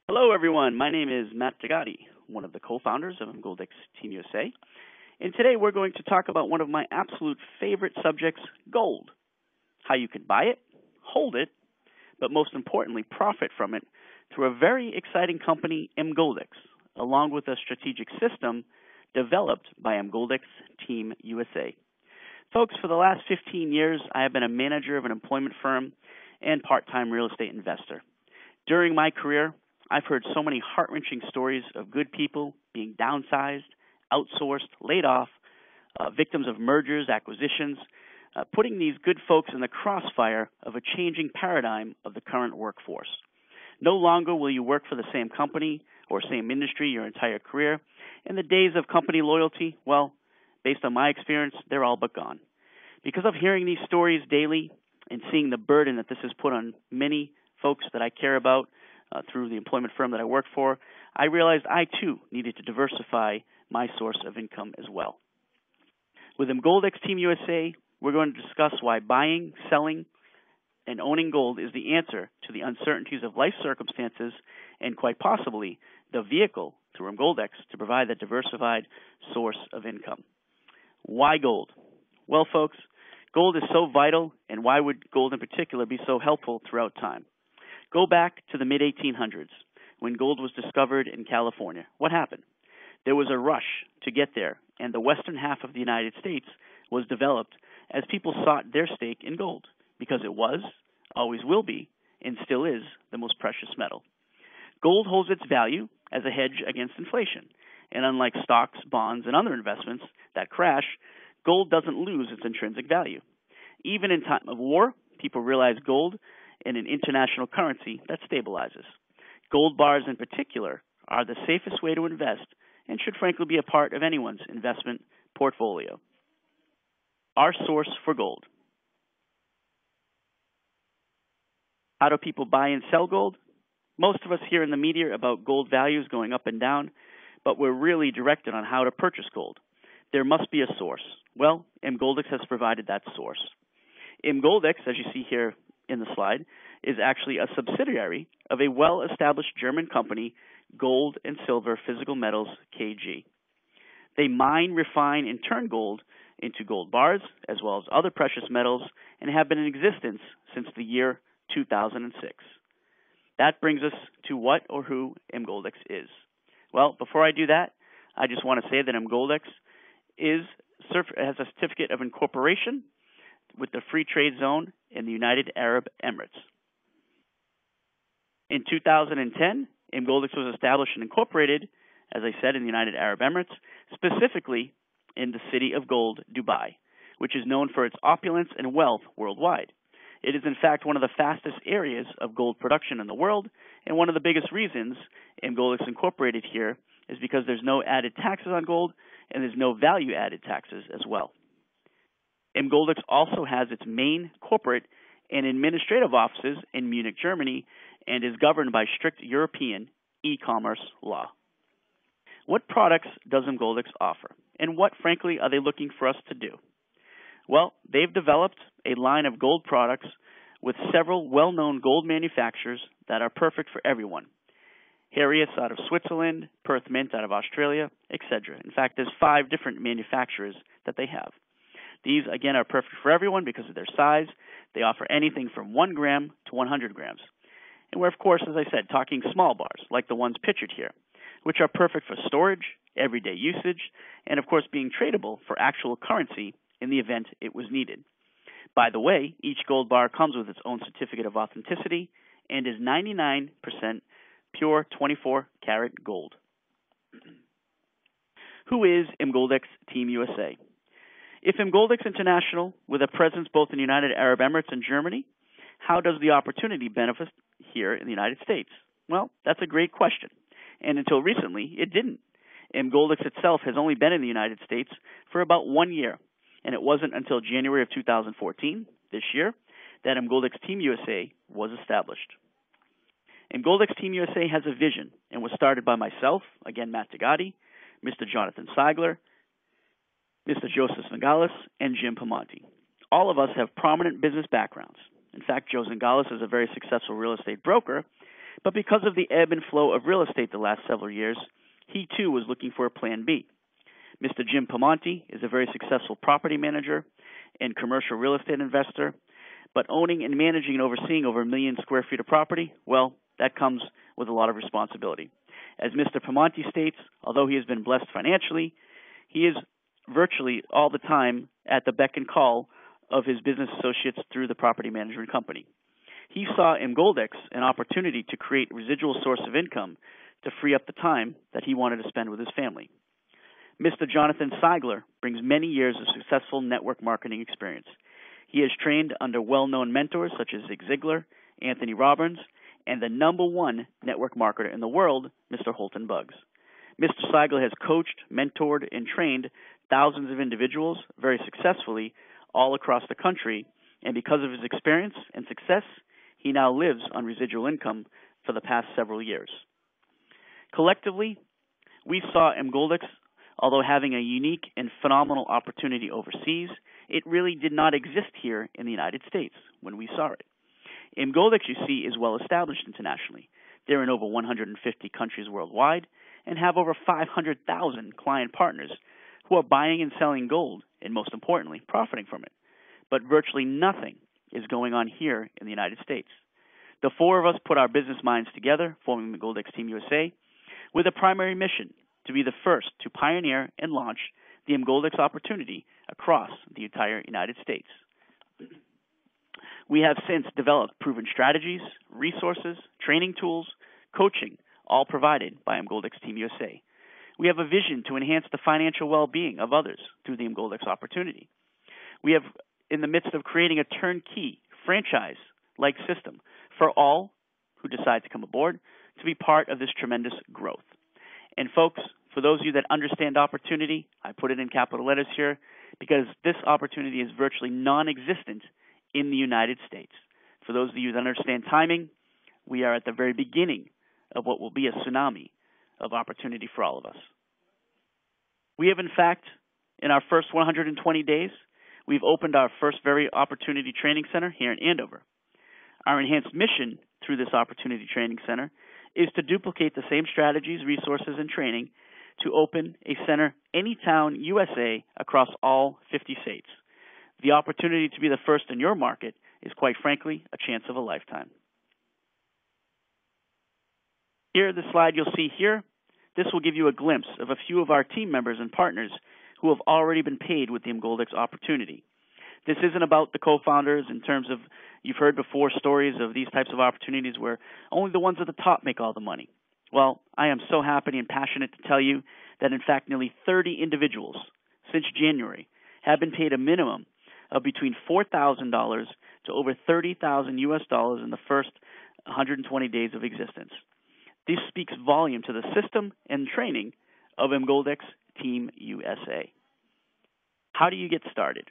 Hello, everyone. My name is Matt Tagati, one of the co-founders of Emgoldex Team USA. And today we're going to talk about one of my absolute favorite subjects, gold. How you can buy it, hold it, but most importantly, profit from it through a very exciting company, Emgoldex, along with a strategic system developed by Emgoldex Team USA. Folks, for the last 15 years, I have been a manager of an employment firm and part-time real estate investor. During my career, I've heard so many heart-wrenching stories of good people being downsized, outsourced, laid off, victims of mergers, acquisitions, putting these good folks in the crossfire of a changing paradigm of the current workforce. No longer will you work for the same company or same industry your entire career, and the days of company loyalty, well, based on my experience, they're all but gone. Because of hearing these stories daily and seeing the burden that this has put on many folks that I care about, through the employment firm that I work for, I realized I too needed to diversify my source of income as well. With Emgoldex Team USA, we're going to discuss why buying, selling, and owning gold is the answer to the uncertainties of life circumstances and quite possibly the vehicle through Emgoldex to provide that diversified source of income. Why gold? Well, folks, gold is so vital, and why would gold in particular be so helpful throughout time? Go back to the mid-1800s when gold was discovered in California. What happened? There was a rush to get there, and the western half of the United States was developed as people sought their stake in gold because it was, always will be, and still is the most precious metal. Gold holds its value as a hedge against inflation, and unlike stocks, bonds, and other investments that crash, gold doesn't lose its intrinsic value. Even in time of war, people realize gold in an international currency that stabilizes. Gold bars in particular are the safest way to invest and should frankly be a part of anyone's investment portfolio. Our source for gold. How do people buy and sell gold? Most of us hear in the media about gold values going up and down, but we're really directed on how to purchase gold. There must be a source. Well, Emgoldex has provided that source. Emgoldex, as you see here in the slide, is actually a subsidiary of a well-established German company, Gold and Silver Physical Metals KG. They mine, refine, and turn gold into gold bars, as well as other precious metals, and have been in existence since the year 2006. That brings us to what or who Emgoldex is. Well, before I do that, I just want to say that Emgoldex has a certificate of incorporation with the Free Trade Zone in the United Arab Emirates. In 2010, Emgoldex was established and incorporated, as I said, in the United Arab Emirates, specifically in the city of gold, Dubai, which is known for its opulence and wealth worldwide. It is, in fact, one of the fastest areas of gold production in the world, and one of the biggest reasons Emgoldex incorporated here is because there's no added taxes on gold, and there's no value-added taxes as well. Emgoldex also has its main corporate and administrative offices in Munich, Germany, and is governed by strict European e-commerce law. What products does Emgoldex offer, and what, frankly, are they looking for us to do? Well, they've developed a line of gold products with several well-known gold manufacturers that are perfect for everyone. Herius out of Switzerland, Perth Mint out of Australia, etc. In fact, there's 5 different manufacturers that they have. These, again, are perfect for everyone because of their size. They offer anything from 1 gram to 100 grams. And we're, of course, as I said, talking small bars, like the ones pictured here, which are perfect for storage, everyday usage, and, of course, being tradable for actual currency in the event it was needed. By the way, each gold bar comes with its own certificate of authenticity and is 99% pure 24-karat gold. Who is Emgoldex Team USA? If Emgoldex International, with a presence both in the United Arab Emirates and Germany, how does the opportunity benefit here in the United States? Well, that's a great question. And until recently, it didn't. Emgoldex itself has only been in the United States for about 1 year. And it wasn't until January of 2014, this year, that Emgoldex Team USA was established. Emgoldex Team USA has a vision and was started by myself, again, Matt Tagati, Mr. Jonathan Seigler, Mr. Joseph Zingales, and Jim Pamonti. All of us have prominent business backgrounds. In fact, Joe Zingales is a very successful real estate broker, But because of the ebb and flow of real estate the last several years, he too was looking for a plan B. Mr. Jim Pamonte is a very successful property manager and commercial real estate investor, but owning and managing and overseeing over 1 million square feet of property, well, that comes with a lot of responsibility. As Mr. Pamonte states, although he has been blessed financially, he is virtually all the time at the beck and call of his business associates through the property management company. He saw Emgoldex an opportunity to create a residual source of income to free up the time that he wanted to spend with his family. Mr. Jonathan Seigler brings many years of successful network marketing experience. He has trained under well-known mentors such as Zig Ziglar, Anthony Robbins, and the #1 network marketer in the world, Mr. Holton Buggs. Mr. Seigler has coached, mentored, and trained thousands of individuals very successfully all across the country, and because of his experience and success, he now lives on residual income for the past several years. Collectively, we saw Emgoldex, although having a unique and phenomenal opportunity overseas, it really did not exist here in the United States when we saw it. Emgoldex, you see, is well established internationally. They're in over 150 countries worldwide and have over 500,000 client partners who are buying and selling gold and, most importantly, profiting from it. But virtually nothing is going on here in the United States. The four of us put our business minds together, forming the Emgoldex Team USA, with a primary mission to be the first to pioneer and launch the Emgoldex opportunity across the entire United States. We have since developed proven strategies, resources, training tools, coaching, all provided by Emgoldex Team USA. We have a vision to enhance the financial well-being of others through the Emgoldex opportunity. We have in the midst of creating a turnkey franchise-like system for all who decide to come aboard to be part of this tremendous growth. And folks, for those of you that understand opportunity, I put it in capital letters here because this opportunity is virtually non-existent in the United States. For those of you that understand timing, we are at the very beginning of what will be a tsunami of opportunity for all of us. We have, in fact, in our first 120 days, we've opened our first very opportunity training center here in Andover. Our enhanced mission through this opportunity training center is to duplicate the same strategies, resources, and training to open a center any town USA across all 50 states. The opportunity to be the first in your market is, quite frankly, a chance of a lifetime. Here, the slide you'll see here, this will give you a glimpse of a few of our team members and partners who have already been paid with the Emgoldex opportunity. This isn't about the co-founders in terms of, you've heard before stories of these types of opportunities where only the ones at the top make all the money. Well, I am so happy and passionate to tell you that, in fact, nearly 30 individuals since January have been paid a minimum of between $4,000 to over $30,000 US dollars in the first 120 days of existence. This speaks volume to the system and training of Emgoldex Team USA. How do you get started?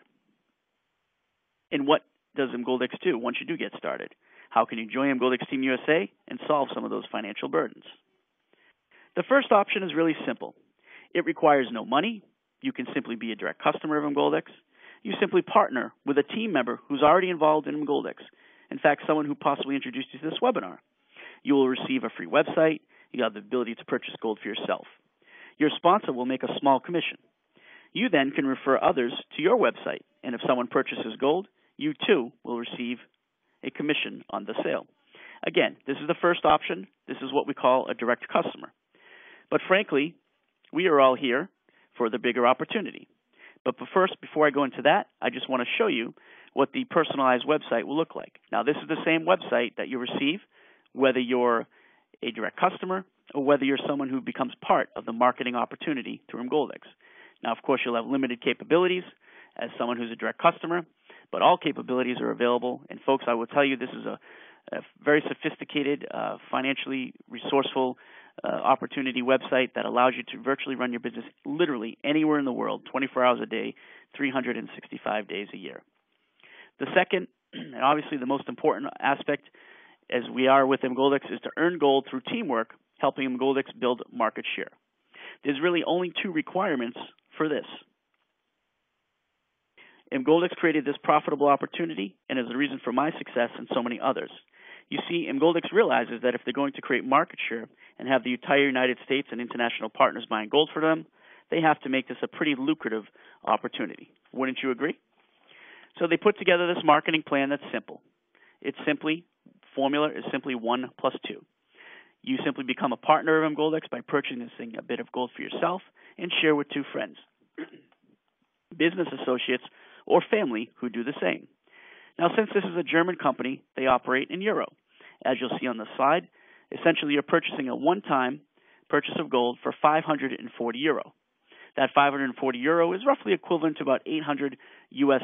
And what does Emgoldex do once you do get started? How can you join Emgoldex Team USA and solve some of those financial burdens? The first option is really simple. It requires no money. You can simply be a direct customer of Emgoldex. You simply partner with a team member who's already involved in Emgoldex. In fact, someone who possibly introduced you to this webinar. You will receive a free website. You have the ability to purchase gold for yourself. Your sponsor will make a small commission. You then can refer others to your website, and if someone purchases gold, you too will receive a commission on the sale. Again, this is the first option. This is what we call a direct customer. But frankly, we are all here for the bigger opportunity. But first, before I go into that, I just want to show you what the personalized website will look like. Now, this is the same website that you receive whether you're a direct customer or whether you're someone who becomes part of the marketing opportunity through Emgoldex. Now, of course, you'll have limited capabilities as someone who's a direct customer, but all capabilities are available. And folks, I will tell you, this is a very sophisticated, financially resourceful opportunity website that allows you to virtually run your business literally anywhere in the world, 24 hours a day, 365 days a year. The second, and obviously the most important aspect, as we are with Emgoldex, is to earn gold through teamwork, helping Emgoldex build market share. There's really only two requirements for this. Emgoldex created this profitable opportunity and is the reason for my success and so many others. You see, Emgoldex realizes that if they're going to create market share and have the entire United States and international partners buying gold for them, they have to make this a pretty lucrative opportunity. Wouldn't you agree? So they put together this marketing plan that's simple. Formula is simply 1 plus 2. You simply become a partner of Emgoldex by purchasing a bit of gold for yourself and share with 2 friends, business associates, or family who do the same. Now, since this is a German company, they operate in euro. As you'll see on the slide, essentially you're purchasing a one-time purchase of gold for 540 euro. That 540 euro is roughly equivalent to about $800 US.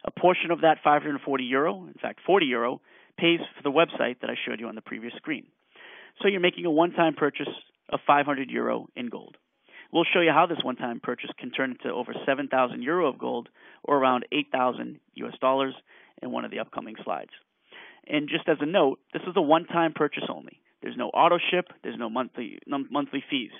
A portion of that 540 euro, in fact 40 euro, pays for the website that I showed you on the previous screen. So you're making a one-time purchase of 500 euro in gold. We'll show you how this one-time purchase can turn into over 7,000 euro of gold, or around 8,000 US, in one of the upcoming slides. And just as a note, this is a one-time purchase only. There's no auto ship. There's no monthly fees.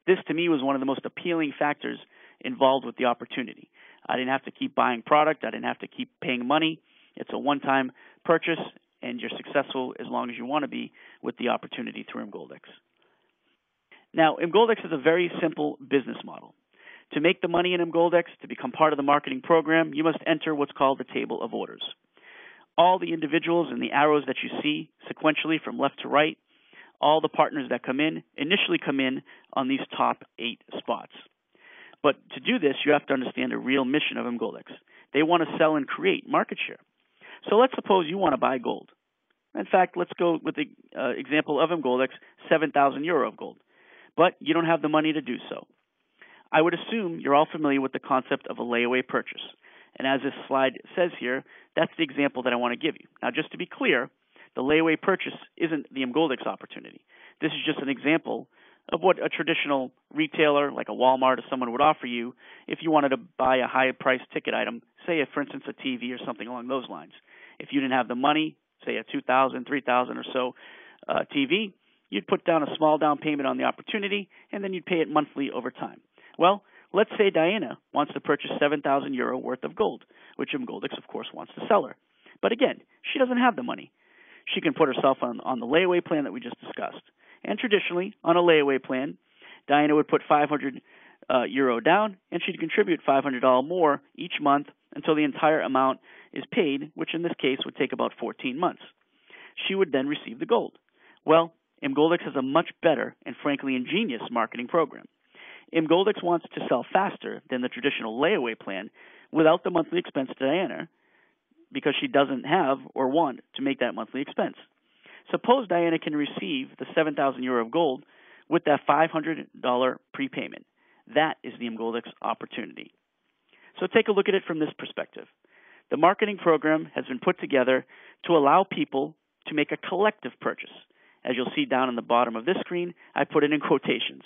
This, to me, was one of the most appealing factors involved with the opportunity. I didn't have to keep buying product. I didn't have to keep paying money. It's a one-time purchase, and you're successful as long as you want to be with the opportunity through Emgoldex. Now, Emgoldex is a very simple business model. To make the money in Emgoldex, to become part of the marketing program, you must enter what's called the table of orders. All the individuals and the arrows that you see sequentially from left to right, all the partners that come in initially come in on these top 8 spots. But to do this, you have to understand the real mission of Emgoldex. They want to sell and create market share. So let's suppose you want to buy gold. In fact, let's go with the example of Emgoldex, 7,000 euro of gold. But you don't have the money to do so. I would assume you're all familiar with the concept of a layaway purchase. And as this slide says here, that's the example that I want to give you. Now, just to be clear, the layaway purchase isn't the Emgoldex opportunity. This is just an example of what a traditional retailer like a Walmart or someone would offer you if you wanted to buy a high-priced ticket item, say, for instance, a TV or something along those lines. If you didn't have the money, say a $2,000, $3,000 or so TV, you'd put down a small down payment on the opportunity, and then you'd pay it monthly over time. Well, let's say Diana wants to purchase 7,000 euro worth of gold, which Emgoldex, of course, wants to sell her. But again, she doesn't have the money. She can put herself on the layaway plan that we just discussed. And traditionally, on a layaway plan, Diana would put 500 euro down, and she'd contribute $500 more each month until the entire amount is paid, which in this case would take about 14 months. She would then receive the gold. Well, Emgoldex has a much better and frankly ingenious marketing program. Emgoldex wants to sell faster than the traditional layaway plan without the monthly expense to Diana because she doesn't have or want to make that monthly expense. Suppose Diana can receive the 7,000 euro of gold with that $500 prepayment. That is the Emgoldex opportunity. So take a look at it from this perspective. The marketing program has been put together to allow people to make a collective purchase. As you'll see down on the bottom of this screen, I put it in quotations.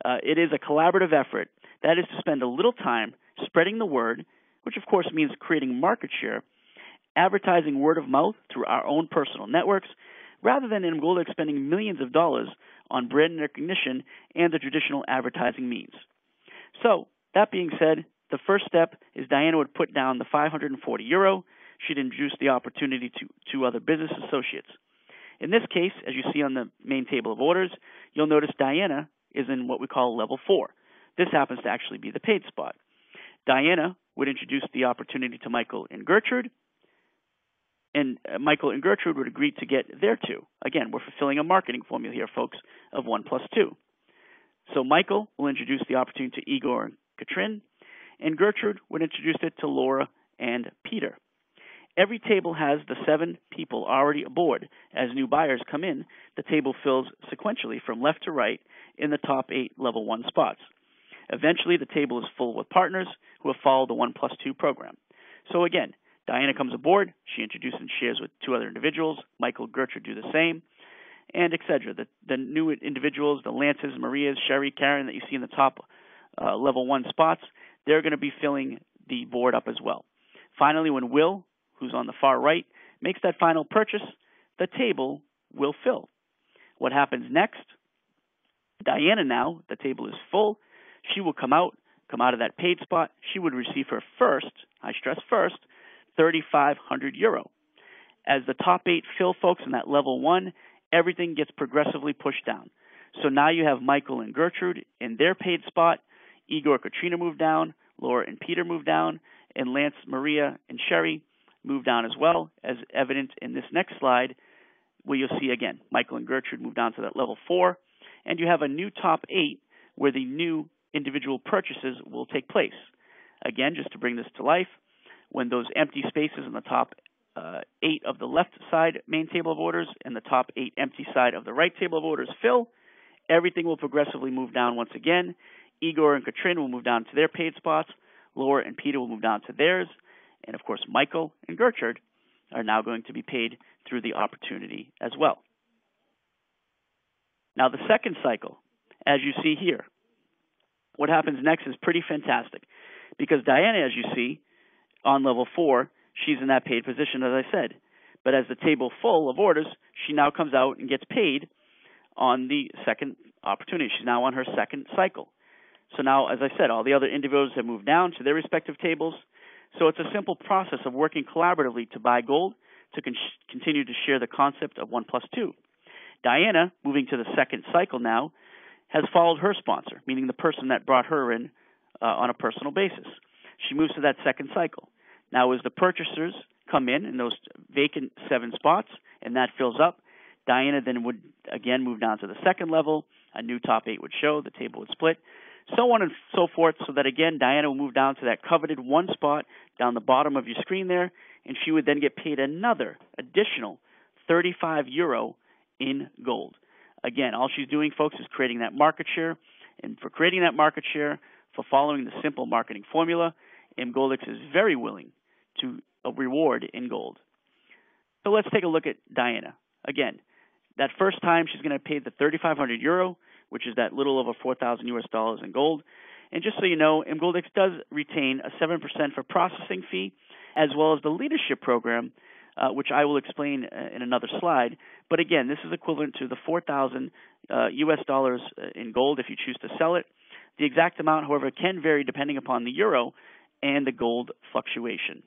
It is a collaborative effort. That is to spend a little time spreading the word, which of course means creating market share, advertising word of mouth through our own personal networks, rather than Emgoldex spending millions of dollars on brand recognition and the traditional advertising means. So, that being said, the first step is Diana would put down the 540 euro. She'd introduce the opportunity to other business associates. In this case, as you see on the main table of orders, you'll notice Diana is in what we call level 4. This happens to actually be the paid spot. Diana would introduce the opportunity to Michael and Gertrude, and Michael and Gertrude would agree to get their 2. Again, we're fulfilling a marketing formula here, folks, of 1 plus 2. So Michael will introduce the opportunity to Igor and Katrin, and Gertrude would introduce it to Laura and Peter. Every table has the 7 people already aboard. As new buyers come in, the table fills sequentially from left to right in the top 8 level 1 spots. Eventually, the table is full with partners who have followed the 1 plus 2 program. So again, Diana comes aboard, she introduces and shares with 2 other individuals, Michael and Gertrude do the same, and etc. The new individuals, the Lances, Marias, Sherry, Karen that you see in the top level 1 spots, they're going to be filling the board up as well. Finally, when Will, who's on the far right, makes that final purchase, the table will fill. What happens next? Diana now, the table is full. She will come out of that paid spot. She would receive her first, I stress first, 3,500 euro. As the top 8 fill, folks, in that level 1, everything gets progressively pushed down. So now you have Michael and Gertrude in their paid spot. Igor, Katrina moved down. Laura and Peter moved down. And Lance, Maria, and Sherry moved down as well, as evident in this next slide, where you'll see again Michael and Gertrude moved down to that level 4. And you have a new top 8 where the new individual purchases will take place. Again, just to bring this to life, when those empty spaces in the top 8 of the left side main table of orders and the top 8 empty side of the right table of orders fill, everything will progressively move down once again. Igor and Katrina will move down to their paid spots. Laura and Peter will move down to theirs. And, of course, Michael and Gertrude are now going to be paid through the opportunity as well. Now, the second cycle, as you see here, what happens next is pretty fantastic, because Diana, as you see, on level 4, she's in that paid position, as I said. But as the table full of orders, she now comes out and gets paid on the second opportunity. She's now on her second cycle. So now, as I said, all the other individuals have moved down to their respective tables. So it's a simple process of working collaboratively to buy gold to continue to share the concept of 1 plus 2. Diana, moving to the second cycle now, has followed her sponsor, meaning the person that brought her in on a personal basis. She moves to that second cycle. Now, as the purchasers come in those vacant 7 spots, and that fills up, Diana then would again move down to the second level. A new top 8 would show, the table would split, so on and so forth, so that again, Diana will move down to that coveted 1 spot down the bottom of your screen there, and she would then get paid another additional €35 in gold. Again, all she's doing, folks, is creating that market share, and for creating that market share, for following the simple marketing formula, Emgoldex is very willing to reward in gold. So let's take a look at Diana. Again, that first time she's going to pay the €3,500, which is that little over $4,000 in gold. And just so you know, Emgoldex does retain a 7% for processing fee, as well as the leadership program, which I will explain in another slide. But again, this is equivalent to the $4,000 US dollars in gold if you choose to sell it. The exact amount, however, can vary depending upon the euro and the gold fluctuation.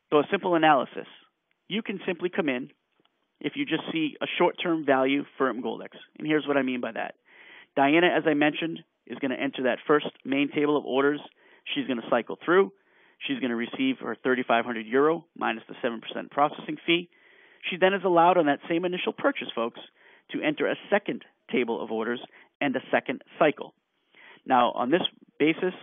So a simple analysis. You can simply come in if you just see a short-term value for Emgoldex. And here's what I mean by that. Diana, as I mentioned, is going to enter that first main table of orders. She's going to cycle through. She's going to receive her €3,500 minus the 7% processing fee. She then is allowed on that same initial purchase, folks, to enter a second table of orders and a second cycle. Now, on this basis,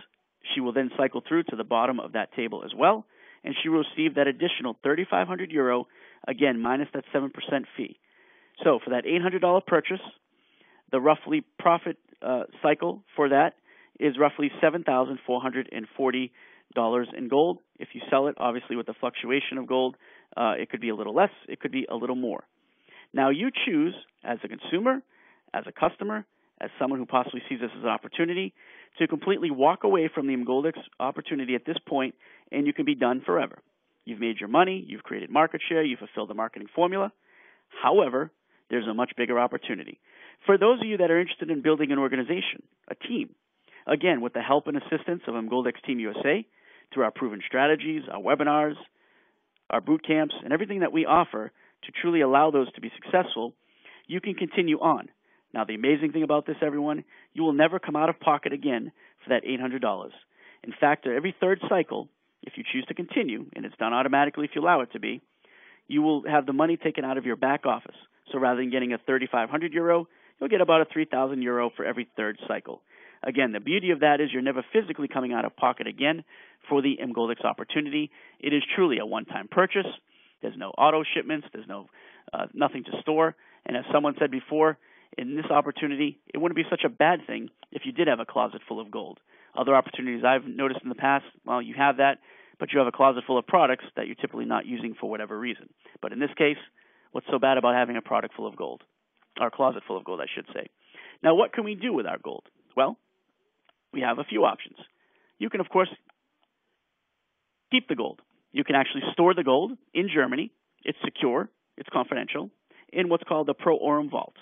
she will then cycle through to the bottom of that table as well, and she will receive that additional €3,500, again, minus that 7% fee. So for that $800 purchase, the roughly profit cycle for that is roughly $7,440 in gold. If you sell it, obviously with the fluctuation of gold, it could be a little less, it could be a little more. Now you choose, as a consumer, as a customer, as someone who possibly sees this as an opportunity, to completely walk away from the Emgoldex opportunity at this point, and you can be done forever. You've made your money, you've created market share, you've fulfilled the marketing formula. However, there's a much bigger opportunity. For those of you that are interested in building an organization, a team, again, with the help and assistance of Emgoldex Team USA, through our proven strategies, our webinars, our boot camps, and everything that we offer to truly allow those to be successful, you can continue on. Now, the amazing thing about this, everyone, you will never come out of pocket again for that $800. In fact, every third cycle, if you choose to continue, and it's done automatically if you allow it to be, you will have the money taken out of your back office. So rather than getting a €3,500, you'll get about a €3,000 for every third cycle. Again, the beauty of that is you're never physically coming out of pocket again for the Emgoldex opportunity. It is truly a one-time purchase. There's no auto shipments. There's nothing to store. And as someone said before, in this opportunity, it wouldn't be such a bad thing if you did have a closet full of gold. Other opportunities I've noticed in the past, well, you have that, but you have a closet full of products that you're typically not using for whatever reason. But in this case, what's so bad about having a product full of gold? Or a closet full of gold, I should say. Now, what can we do with our gold? Well, we have a few options. You can, of course, keep the gold. You can actually store the gold in Germany. It's secure, it's confidential, in what's called the Pro Aurum Vault.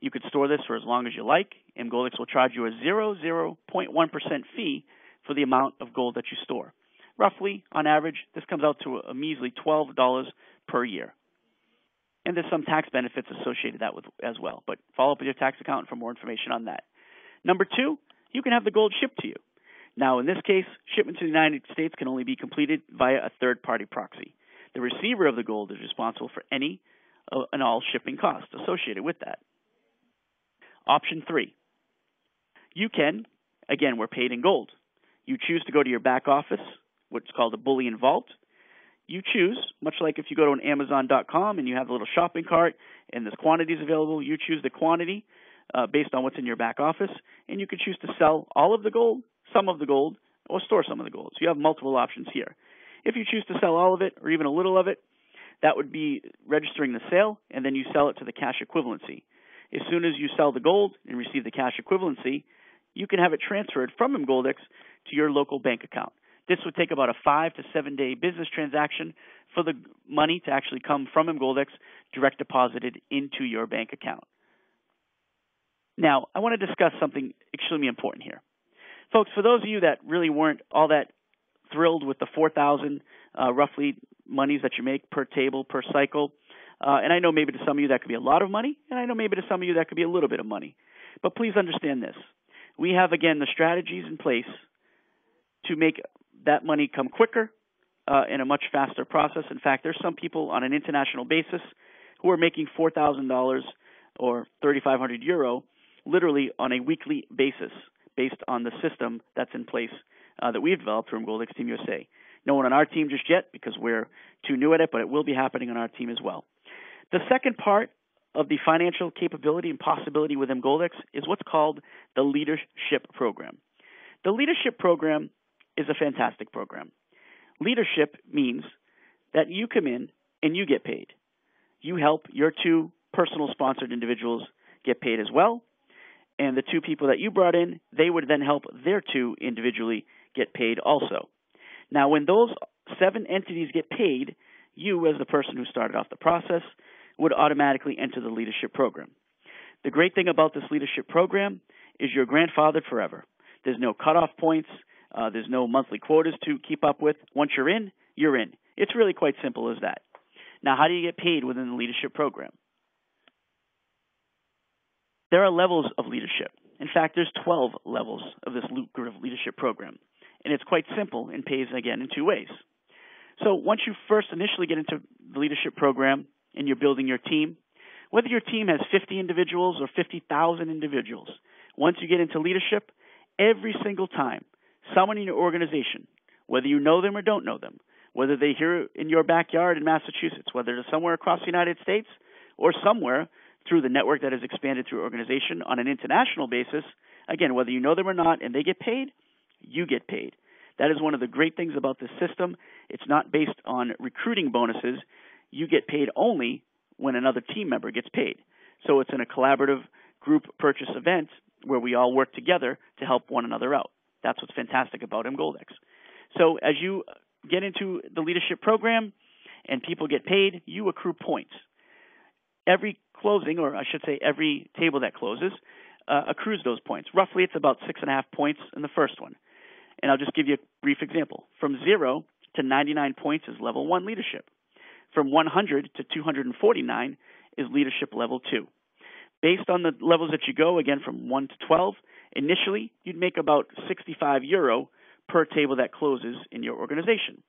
You could store this for as long as you like. Emgoldex will charge you a 0.1% fee for the amount of gold that you store. Roughly, on average, this comes out to a measly $12 per year. And there's some tax benefits associated that with as well. But follow up with your tax accountant for more information on that. Number two, you can have the gold shipped to you. Now, in this case, shipment to the United States can only be completed via a third-party proxy. The receiver of the gold is responsible for any and all shipping costs associated with that. Option three, you can, again, we're paid in gold. You choose to go to your back office, what's called a bullion vault. You choose, much like if you go to an Amazon.com and you have a little shopping cart and there's quantities available, you choose the quantity based on what's in your back office, and you can choose to sell all of the gold, some of the gold, or store some of the gold. So you have multiple options here. If you choose to sell all of it or even a little of it, that would be registering the sale, and then you sell it to the cash equivalency. As soon as you sell the gold and receive the cash equivalency, you can have it transferred from Emgoldex to your local bank account. This would take about a 5 to 7 day business transaction for the money to actually come from Emgoldex direct deposited into your bank account. Now, I want to discuss something extremely important here. Folks, for those of you that really weren't all that thrilled with the 4,000 roughly monies that you make per table, per cycle, and I know maybe to some of you that could be a lot of money, and I know maybe to some of you that could be a little bit of money. But please understand this. We have, again, the strategies in place to make that money come quicker in a much faster process. In fact, there's some people on an international basis who are making $4,000 or 3,500 euro literally on a weekly basis based on the system that's in place that we've developed through Emgoldex Team USA. No one on our team just yet because we're too new at it, but it will be happening on our team as well. The second part of the financial capability and possibility with Emgoldex is what's called the Leadership Program. The Leadership Program is a fantastic program. Leadership means that you come in and you get paid. You help your two personal sponsored individuals get paid as well, and the two people that you brought in, they would then help their two individually get paid also. Now, when those 7 entities get paid, you, as the person who started off the process, would automatically enter the leadership program. The great thing about this leadership program is you're grandfathered forever. There's no cutoff points. There's no monthly quotas to keep up with. Once you're in, you're in. It's really quite simple as that. Now, how do you get paid within the leadership program? There are levels of leadership. In fact, there's 12 levels of this lucrative leadership program. And it's quite simple and pays, again, in 2 ways. So once you first initially get into the leadership program and you're building your team, whether your team has 50 individuals or 50,000 individuals, once you get into leadership, every single time, someone in your organization, whether you know them or don't know them, whether they're here in your backyard in Massachusetts, whether they're somewhere across the United States or somewhere through the network that has expanded through organization on an international basis, again, whether you know them or not and they get paid, you get paid. That is one of the great things about this system. It's not based on recruiting bonuses. You get paid only when another team member gets paid. So it's in a collaborative group purchase event where we all work together to help one another out. That's what's fantastic about Emgoldex. So as you get into the leadership program and people get paid, you accrue points. Every closing, or I should say every table that closes, accrues those points. Roughly, it's about 6.5 points in the first one. And I'll just give you a brief example. From 0 to 99 points is level 1 leadership. From 100 to 249 is leadership level 2. Based on the levels that you go, again, from 1 to 12, initially, you'd make about 65 euro per table that closes in your organization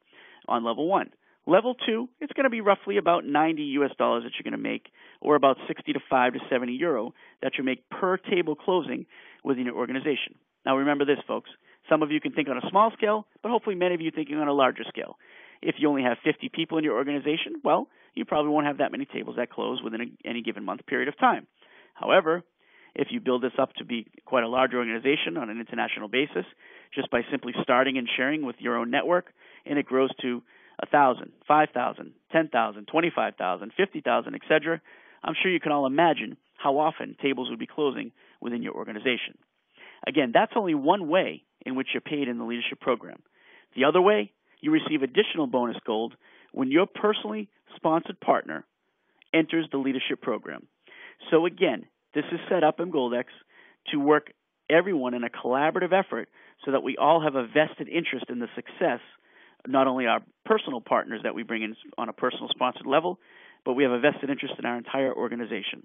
on level 1. Level 2, it's going to be roughly about 90 US dollars that you're going to make, or about 65 to 70 euro that you make per table closing within your organization. Now, remember this, folks. Some of you can think on a small scale, but hopefully many of you thinking on a larger scale. If you only have 50 people in your organization, well, you probably won't have that many tables that close within any given month period of time. However, if you build this up to be quite a large organization on an international basis, just by simply starting and sharing with your own network, and it grows to 1,000, 5,000, 10,000, 25,000, 50,000, etc., I'm sure you can all imagine how often tables would be closing within your organization. Again, that's only one way in which you're paid in the leadership program. The other way, you receive additional bonus gold when your personally sponsored partner enters the leadership program. So again, this is set up in Emgoldex to work everyone in a collaborative effort so that we all have a vested interest in the success not only our personal partners that we bring in on a personal sponsored level, but we have a vested interest in our entire organization.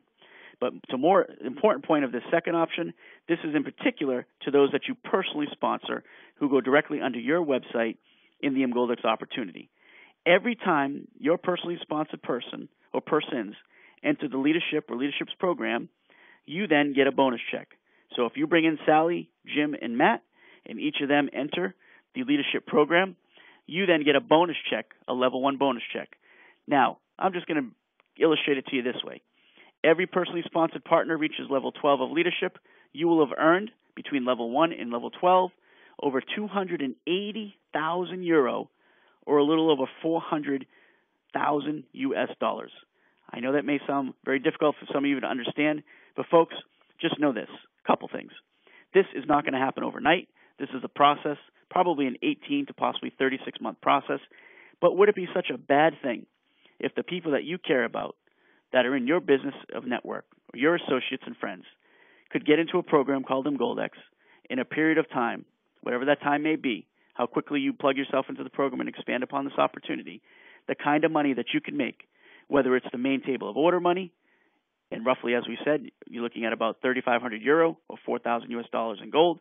But the more important point of this second option, this is in particular to those that you personally sponsor who go directly under your website in the Emgoldex opportunity. Every time your personally sponsored person or persons enter the leadership or leadership's program, you then get a bonus check. So if you bring in Sally, Jim, and Matt, and each of them enter the leadership program, you then get a bonus check, a level 1 bonus check. Now, I'm just going to illustrate it to you this way. Every personally sponsored partner reaches level 12 of leadership, you will have earned between level 1 and level 12 over 280,000 euro, or a little over 400,000 US dollars. I know that may sound very difficult for some of you to understand, but folks, just know this, a couple things. This is not going to happen overnight. This is a process, probably an 18 to possibly 36-month process. But would it be such a bad thing if the people that you care about that are in your business of network, or your associates and friends, could get into a program called Emgoldex in a period of time, whatever that time may be, how quickly you plug yourself into the program and expand upon this opportunity, the kind of money that you can make, whether it's the main table of order money, and roughly, as we said, you're looking at about 3,500 euro or 4,000 US dollars in gold,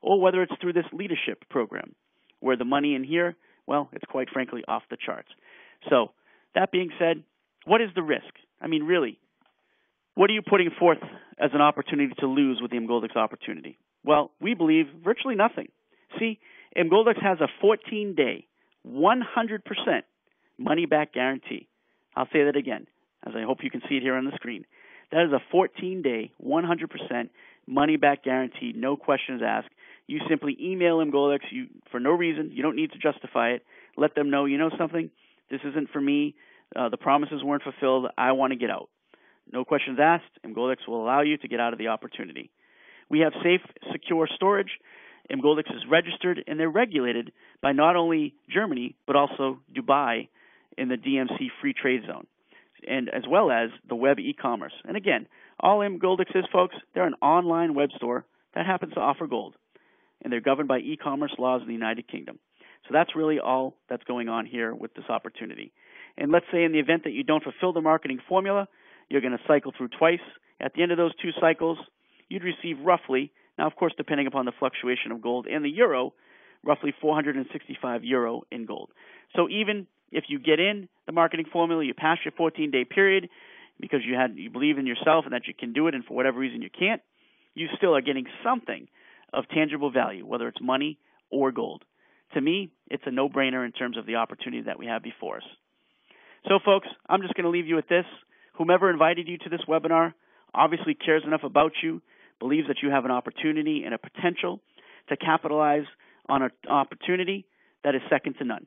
or whether it's through this leadership program, where the money in here, well, it's quite frankly off the charts. So, that being said, what is the risk? I mean, really, what are you putting forth as an opportunity to lose with the Emgoldex opportunity? Well, we believe virtually nothing. See, Emgoldex has a 14-day, 100% money-back guarantee. I'll say that again, as I hope you can see it here on the screen. That is a 14-day, 100% money-back guarantee, no questions asked. You simply email Emgoldex for no reason. You don't need to justify it. Let them know, you know something, this isn't for me. The promises weren't fulfilled. I want to get out. No questions asked. Emgoldex will allow you to get out of the opportunity. We have safe, secure storage. Emgoldex is registered, and they're regulated by not only Germany, but also Dubai in the DMC Free Trade Zone, and as well as the web e-commerce. And again, all Emgoldex is, folks, they're an online web store that happens to offer gold, and they're governed by e-commerce laws in the United Kingdom. So that's really all that's going on here with this opportunity. And let's say in the event that you don't fulfill the marketing formula, you're going to cycle through twice. At the end of those 2 cycles, you'd receive roughly, now of course depending upon the fluctuation of gold and the euro, roughly 465 euro in gold. So even if you get in the marketing formula, you pass your 14-day period because you believe in yourself and that you can do it, and for whatever reason you can't, you still are getting something of tangible value, whether it's money or gold. To me, it's a no-brainer in terms of the opportunity that we have before us. So, folks, I'm just going to leave you with this. Whomever invited you to this webinar obviously cares enough about you, believes that you have an opportunity and a potential to capitalize on an opportunity that is second to none.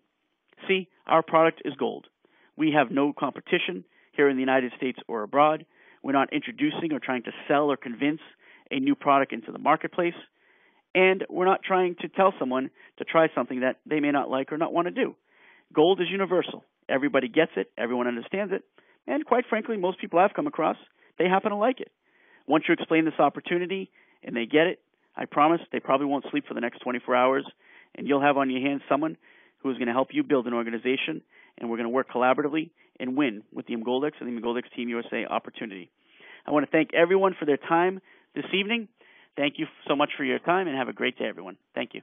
See, our product is gold. We have no competition here in the United States or abroad. We're not introducing or trying to sell or convince a new product into the marketplace. And we're not trying to tell someone to try something that they may not like or not want to do. Gold is universal. Everybody gets it. Everyone understands it. And quite frankly, most people I've come across, they happen to like it. Once you explain this opportunity and they get it, I promise they probably won't sleep for the next 24 hours, and you'll have on your hands someone who is going to help you build an organization, and we're going to work collaboratively and win with the Emgoldex and the Emgoldex Team USA opportunity. I want to thank everyone for their time this evening. Thank you so much for your time, and have a great day, everyone. Thank you.